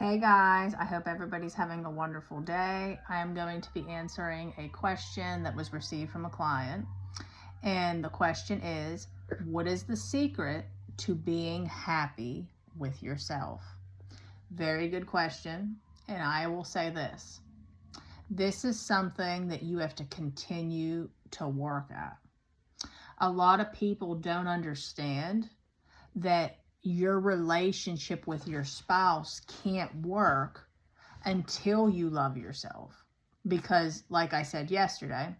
Hey guys, I hope everybody's having a wonderful day. I am going to be answering a question that was received from a client. And the question is, what is the secret to being happy with yourself? Very good question. And I will say this. This is something that you have to continue to work at. A lot of people don't understand that your relationship with your spouse can't work until you love yourself. Because, like I said yesterday,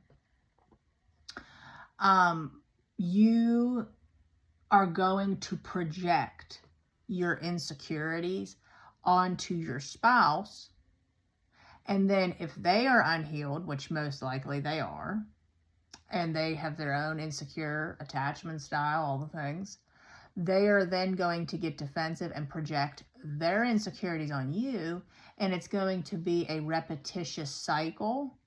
you are going to project your insecurities onto your spouse. And then if they are unhealed, which most likely they are, and they have their own insecure attachment style, all the things, they are then going to get defensive and project their insecurities on you, and it's going to be a repetitious cycle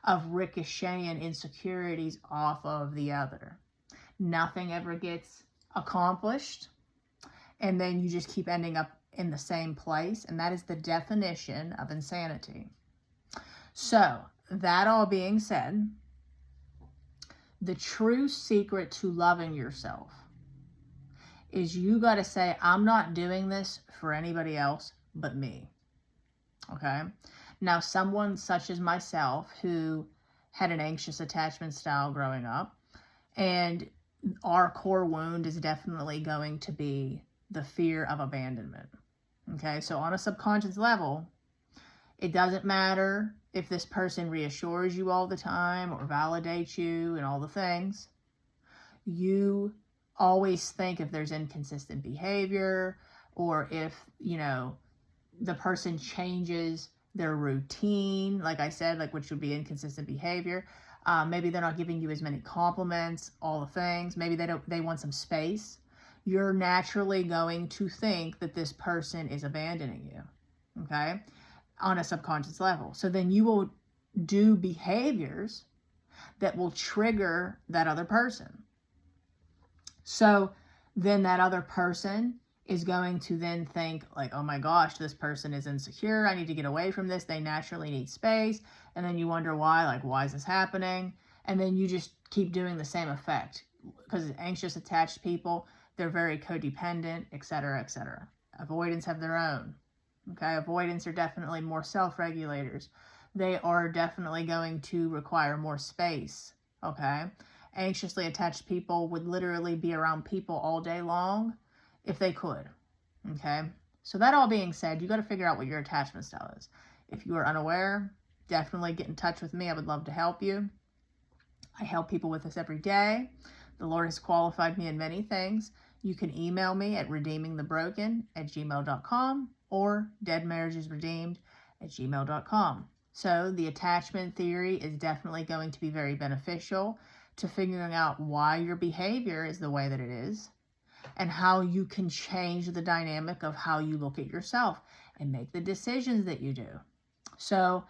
of ricocheting insecurities off of the other. Nothing ever gets accomplished, and then you just keep ending up in the same place, and that is the definition of insanity. So, that all being said, the true secret to loving yourself is you got to say, I'm not doing this for anybody else but me. Okay? Now, someone such as myself who had an anxious attachment style growing up, and our core wound is definitely going to be the fear of abandonment. Okay? So on a subconscious level, it doesn't matter if this person reassures you all the time or validates you and all the things. You always think if there's inconsistent behavior, or if, the person changes their routine, like I said, which would be inconsistent behavior. Maybe they're not giving you as many compliments, all the things. Maybe they want some space. You're naturally going to think that this person is abandoning you, okay, on a subconscious level. So then you will do behaviors that will trigger that other person. So then that other person is going to then think like, oh my gosh, this person is insecure. I need to get away from this. They naturally need space. And then you wonder why, why is this happening? And then you just keep doing the same effect, because anxious attached people, they're very codependent, etc., etc. Avoidance have their own. Okay, avoidance are definitely more self-regulators. They are definitely going to require more space. Okay. Anxiously attached people would literally be around people all day long if they could. Okay? So that all being said, you got to figure out what your attachment style is. If you are unaware, definitely get in touch with me. I would love to help you. I help people with this every day. The Lord has qualified me in many things. You can email me at redeemingthebroken@gmail.com or deadmarriagesredeemed@gmail.com. So the attachment theory is definitely going to be very beneficial to figuring out why your behavior is the way that it is, and how you can change the dynamic of how you look at yourself and make the decisions that you do. So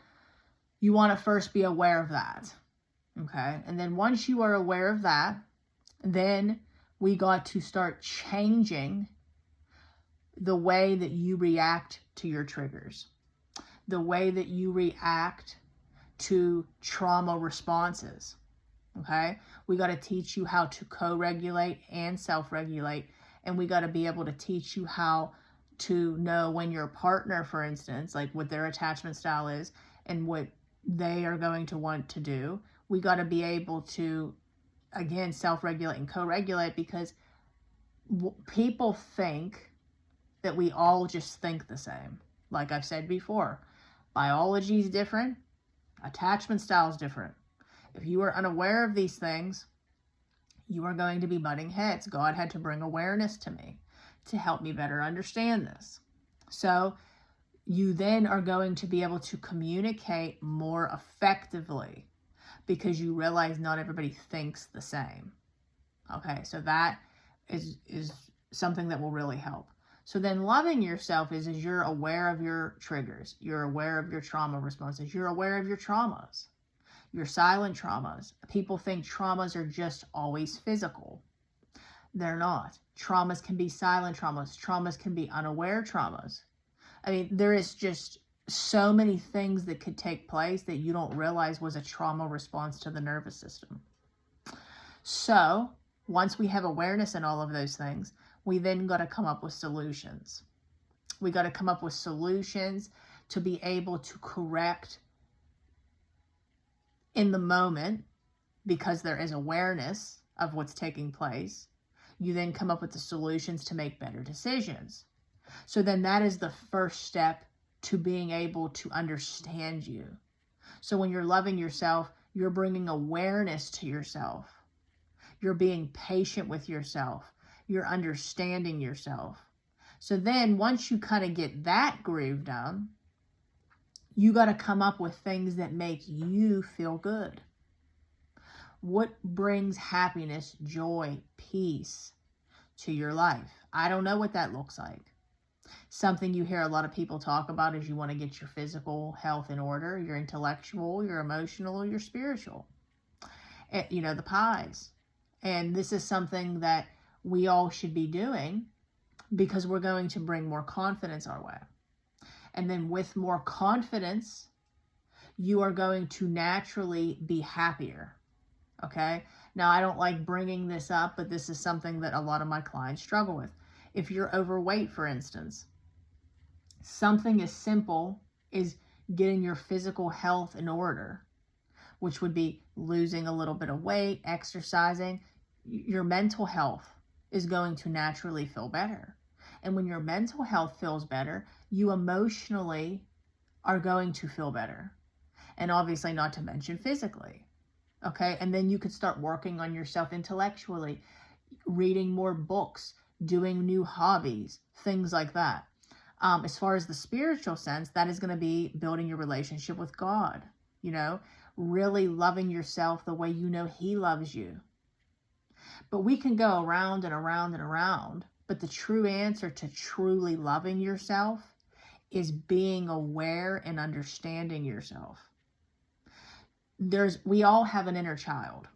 you want to first be aware of that. Okay? And then once you are aware of that, then we got to start changing the way that you react to your triggers, the way that you react to trauma responses. Okay? We got to teach you how to co-regulate and self-regulate. And we got to be able to teach you how to know when your partner, for instance, what their attachment style is and what they are going to want to do. We got to be able to, again, self-regulate and co-regulate, because people think that we all just think the same. Like I've said before, biology is different. Attachment style is different. If you are unaware of these things, you are going to be butting heads. God had to bring awareness to me to help me better understand this. So you then are going to be able to communicate more effectively, because you realize not everybody thinks the same. Okay, so that is something that will really help. So then loving yourself is you're aware of your triggers. You're aware of your trauma responses. You're aware of your traumas. Your silent traumas. People think traumas are just always physical. They're not. Traumas can be silent traumas. Traumas can be unaware traumas. I mean, there is just so many things that could take place that you don't realize was a trauma response to the nervous system. So once we have awareness in all of those things, we then got to come up with solutions. We got to come up with solutions to be able to correct in the moment, because there is awareness of what's taking place. You then come up with the solutions to make better decisions. So then that is the first step to being able to understand you. So when you're loving yourself, you're bringing awareness to yourself. You're being patient with yourself. You're understanding yourself. So then once you kind of get that groove down, you got to come up with things that make you feel good. What brings happiness, joy, peace to your life? I don't know what that looks like. Something you hear a lot of people talk about is you want to get your physical health in order, your intellectual, your emotional, your spiritual. You know, the pies. And this is something that we all should be doing because we're going to bring more confidence our way. And then with more confidence, you are going to naturally be happier. Okay? Now, I don't like bringing this up, but this is something that a lot of my clients struggle with. If you're overweight, for instance, something as simple as getting your physical health in order, which would be losing a little bit of weight, exercising, your mental health is going to naturally feel better. And when your mental health feels better, you emotionally are going to feel better. And obviously not to mention physically. Okay? And then you could start working on yourself intellectually, reading more books, doing new hobbies, things like that. As far as the spiritual sense, that is going to be building your relationship with God, you know, really loving yourself the way you know He loves you. But we can go around and around and around, but the true answer to truly loving yourself is being aware and understanding yourself. We all have an inner child.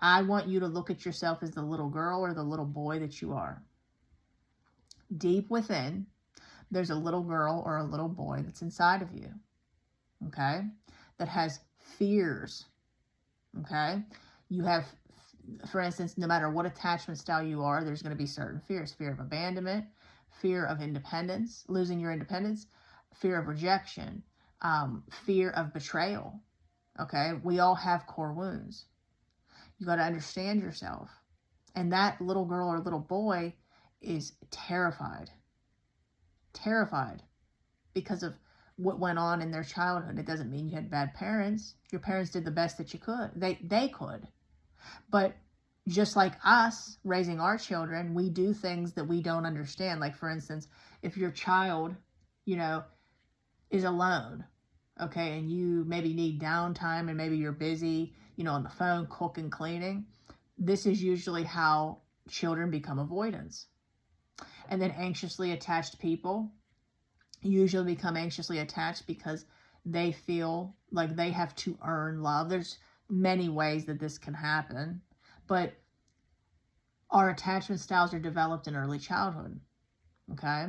I want you to look at yourself as the little girl or the little boy that you are. Deep within, there's a little girl or a little boy that's inside of you, okay, that has fears, okay? You have, for instance, no matter what attachment style you are, there's going to be certain fears. Fear of abandonment, fear of independence, losing your independence, fear of rejection, fear of betrayal, okay? We all have core wounds. You got to understand yourself. And that little girl or little boy is terrified because of what went on in their childhood. It doesn't mean you had bad parents. Your parents did the best that you could. They could. But just like us raising our children, we do things that we don't understand. Like, for instance, if your child, you know, is alone, okay, and you maybe need downtime and maybe you're busy, you know, on the phone, cooking, cleaning, this is usually how children become avoidants. And then anxiously attached people usually become anxiously attached because they feel like they have to earn love. There's many ways that this can happen, but our attachment styles are developed in early childhood, okay?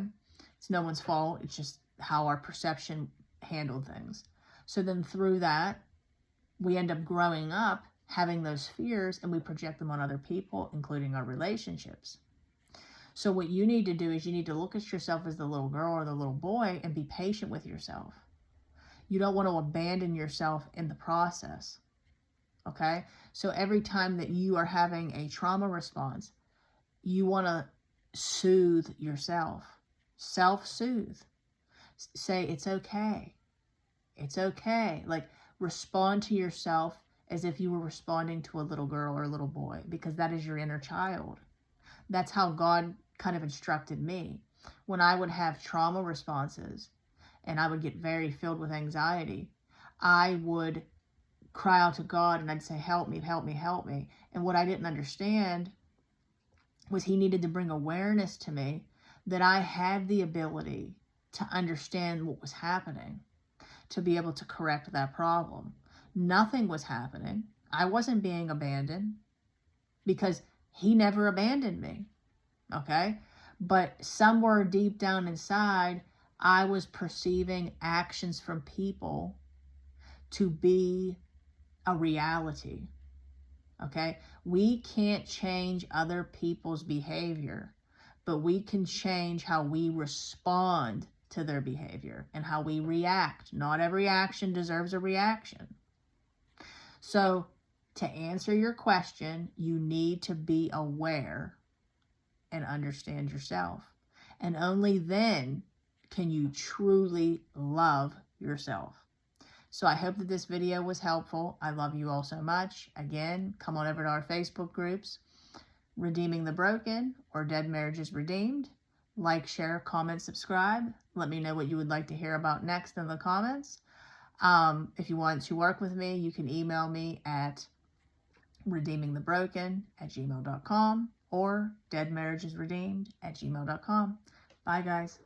It's no one's fault. It's just how our perception handled things. So then through that, we end up growing up having those fears and we project them on other people, including our relationships. So what you need to do is you need to look at yourself as the little girl or the little boy and be patient with yourself. You don't want to abandon yourself in the process, okay? So every time that you are having a trauma response, you want to soothe yourself, self-soothe. Say, it's okay. It's okay. Like, respond to yourself as if you were responding to a little girl or a little boy, because that is your inner child. That's how God kind of instructed me. When I would have trauma responses and I would get very filled with anxiety, I would cry out to God and I'd say, help me, help me, help me. And what I didn't understand was He needed to bring awareness to me that I had the ability to understand what was happening, to be able to correct that problem. Nothing was happening. I wasn't being abandoned because He never abandoned me, okay? But somewhere deep down inside, I was perceiving actions from people to be a reality. Okay? We can't change other people's behavior, but we can change how we respond to their behavior and how we react. Not every action deserves a reaction. So, to answer your question, you need to be aware and understand yourself. And only then can you truly love yourself. So I hope that this video was helpful. I love you all so much. Again, come on over to our Facebook groups, Redeeming the Broken or Dead Marriages Redeemed. Like, share, comment, subscribe. Let me know what you would like to hear about next in the comments. If you want to work with me, you can email me at redeemingthebroken@gmail.com or deadmarriagesredeemed@gmail.com. Bye, guys.